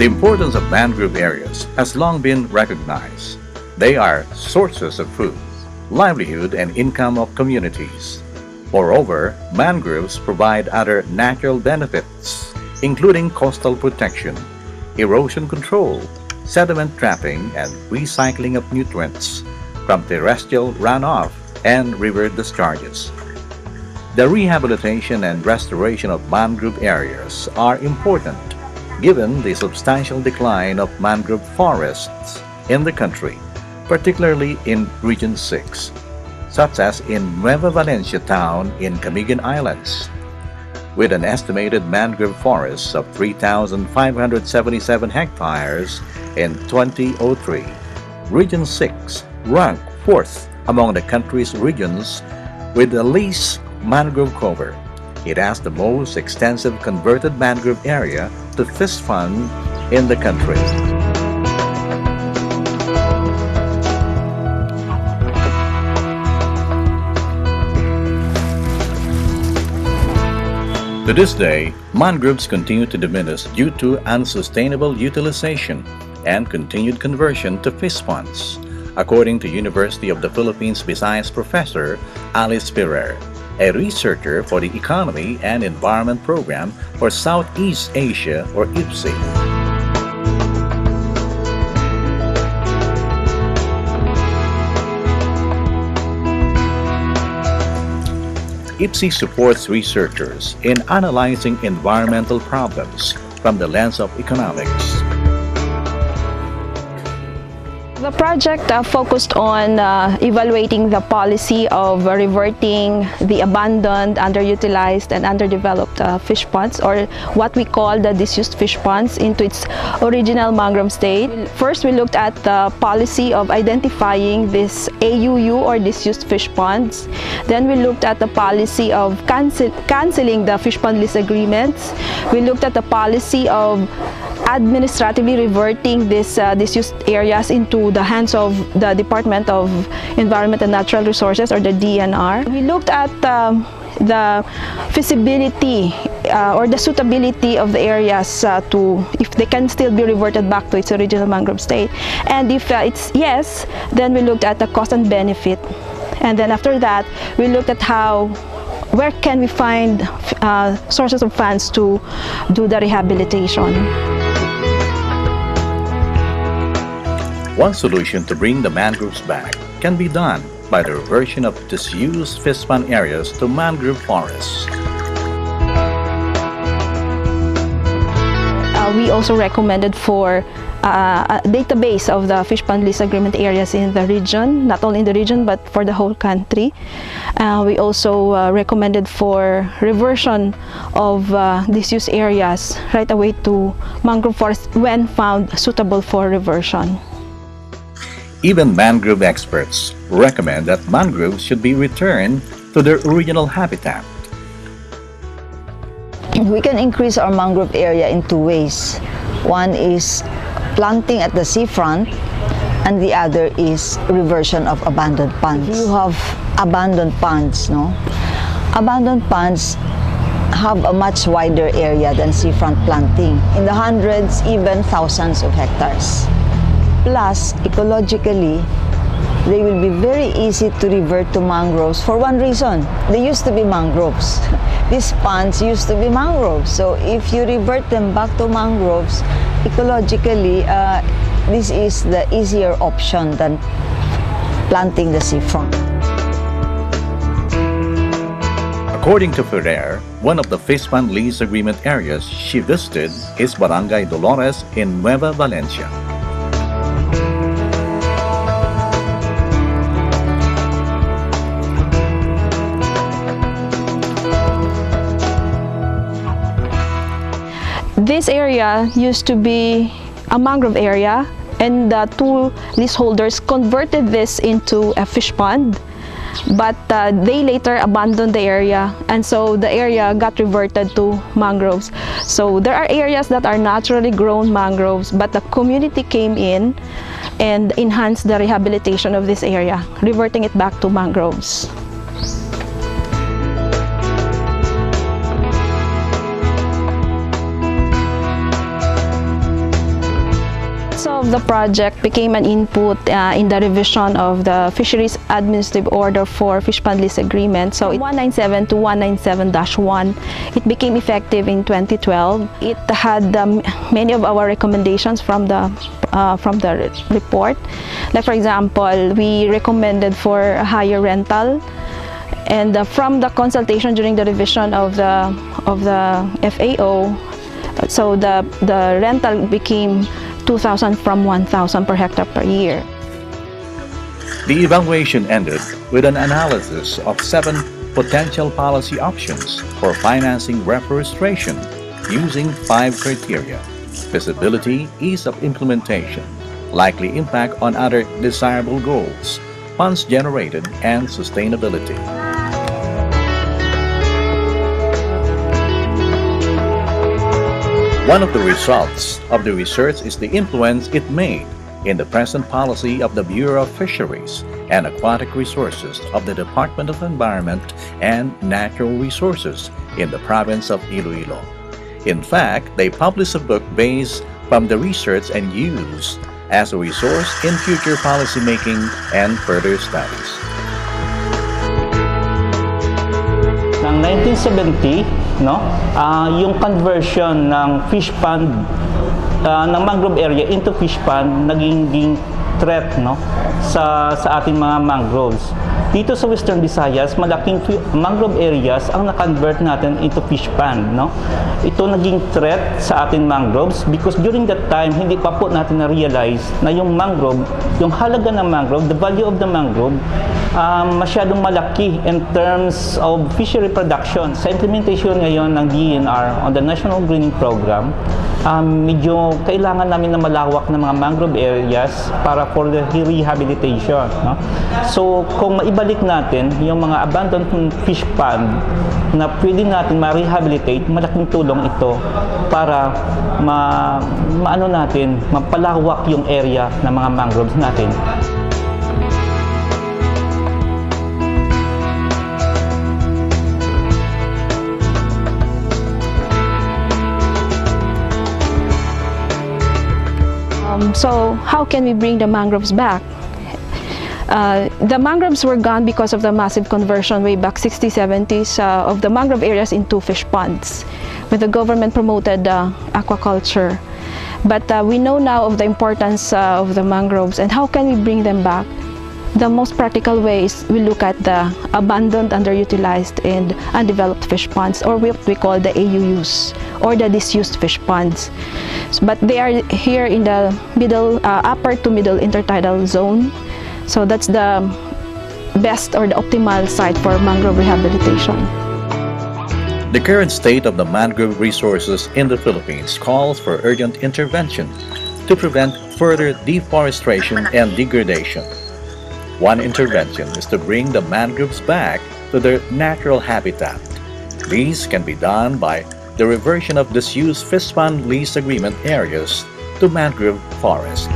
importance of mangrove areas has long been recognized. They are sources of food, livelihood, and income of communities. Moreover, mangroves provide other natural benefits, including coastal protection, erosion control, sediment trapping, and recycling of nutrients from terrestrial runoff and river discharges. The rehabilitation and restoration of mangrove areas are important given the substantial decline of mangrove forests in the country, particularly in Region 6, such as in Nueva Valencia town in Camiguin Islands. With an estimated mangrove forest of 3,577 hectares in 2003, Region 6 ranked 4th among the country's regions with the least mangrove cover. It has the most extensive converted mangrove area to fish pond in the country. To this day, mangroves continue to diminish due to unsustainable utilization and continued conversion to fish ponds, according to University of the Philippines Visayas Professor Alic Ferrer, a researcher for the Economy and Environment Program for Southeast Asia, or EEPSEA. EEPSEA supports researchers in analyzing environmental problems from the lens of economics. The project focused on evaluating the policy of reverting the abandoned, underutilized, and underdeveloped fish ponds, or what we call the disused fish ponds, into its original mangrove state. First, we looked at the policy of identifying this AUU, or disused fish ponds. Then we looked at the policy of canceling the fish pond lease agreements. We looked at the policy of administratively reverting these disused areas into the hands of the Department of Environment and Natural Resources, or the DNR. We looked at the feasibility or the suitability of the areas to, if they can still be reverted back to its original mangrove state. And if it's yes, then we looked at the cost and benefit. And then after that, we looked at where can we find sources of funds to do the rehabilitation. One solution to bring the mangroves back can be done by the reversion of disused fish pond areas to mangrove forests. We also recommended for a database of the fish pond lease agreement areas in the region, not only in the region but for the whole country. We also recommended for reversion of disused areas right away to mangrove forests when found suitable for reversion. Even mangrove experts recommend that mangroves should be returned to their original habitat. We can increase our mangrove area in two ways. One is planting at the seafront, and the other is reversion of abandoned ponds. If you have abandoned ponds, abandoned ponds have a much wider area than seafront planting, in the hundreds, even thousands of hectares. Plus, ecologically, they will be very easy to revert to mangroves for one reason. They used to be mangroves. These ponds used to be mangroves. So if you revert them back to mangroves, ecologically, this is the easier option than planting the seafront. According to Ferrer, one of the fish pond lease agreement areas she visited is Barangay Dolores in Nueva Valencia. This area used to be a mangrove area, and the two leaseholders converted this into a fish pond, but they later abandoned the area, and so the area got reverted to mangroves. So there are areas that are naturally grown mangroves, but the community came in and enhanced the rehabilitation of this area, reverting it back to mangroves. of the project became an input in the revision of the Fisheries Administrative Order for Fish Pond Lease Agreement. So 197 to 197-1, it became effective in 2012. It had many of our recommendations from the report. Like for example, we recommended for a higher rental, and from the consultation during the revision of the FAO, so the rental became 2,000 from 1,000 per hectare per year. The evaluation ended with an analysis of 7 potential policy options for financing reforestation using 5 criteria: feasibility, ease of implementation, likely impact on other desirable goals, funds generated, and sustainability. One of the results of the research is the influence it made in the present policy of the Bureau of Fisheries and Aquatic Resources of the Department of Environment and Natural Resources in the province of Iloilo. In fact, they published a book based from the research and used as a resource in future policymaking and further studies. Ng 1970, yung conversion ng fish pond ng mangrove area into fish pond naging threat sa ating mga mangroves. Dito sa Western Visayas, malaking mangrove areas ang na-convert natin into fish pond. Ito naging threat sa ating mangroves because during that time, hindi pa po natin na-realize na yung mangrove, yung halaga ng mangrove, the value of the mangrove, masyadong malaki in terms of fishery production. Sa implementation ngayon ng DENR on the National Greening Program, medyo kailangan namin na malawak ng mga mangrove areas para for the rehabilitation. So, kung maibalik natin yung mga abandoned fish pond na pwede natin ma-rehabilitate, malaking tulong ito para mapalawak yung area ng mga mangroves natin. So how can we bring the mangroves back? The mangroves were gone because of the massive conversion way back 60s, 70s of the mangrove areas into fish ponds, when the government promoted aquaculture. But we know now of the importance of the mangroves and how can we bring them back. The most practical way is we look at the abandoned, underutilized, and undeveloped fish ponds, or what we call the AUUs, or the disused fish ponds. But they are here in the middle, upper to middle intertidal zone. So that's the best or the optimal site for mangrove rehabilitation. The current state of the mangrove resources in the Philippines calls for urgent intervention to prevent further deforestation and degradation. One intervention is to bring the mangroves back to their natural habitat. These can be done by the reversion of disused fish pond lease agreement areas to mangrove forest.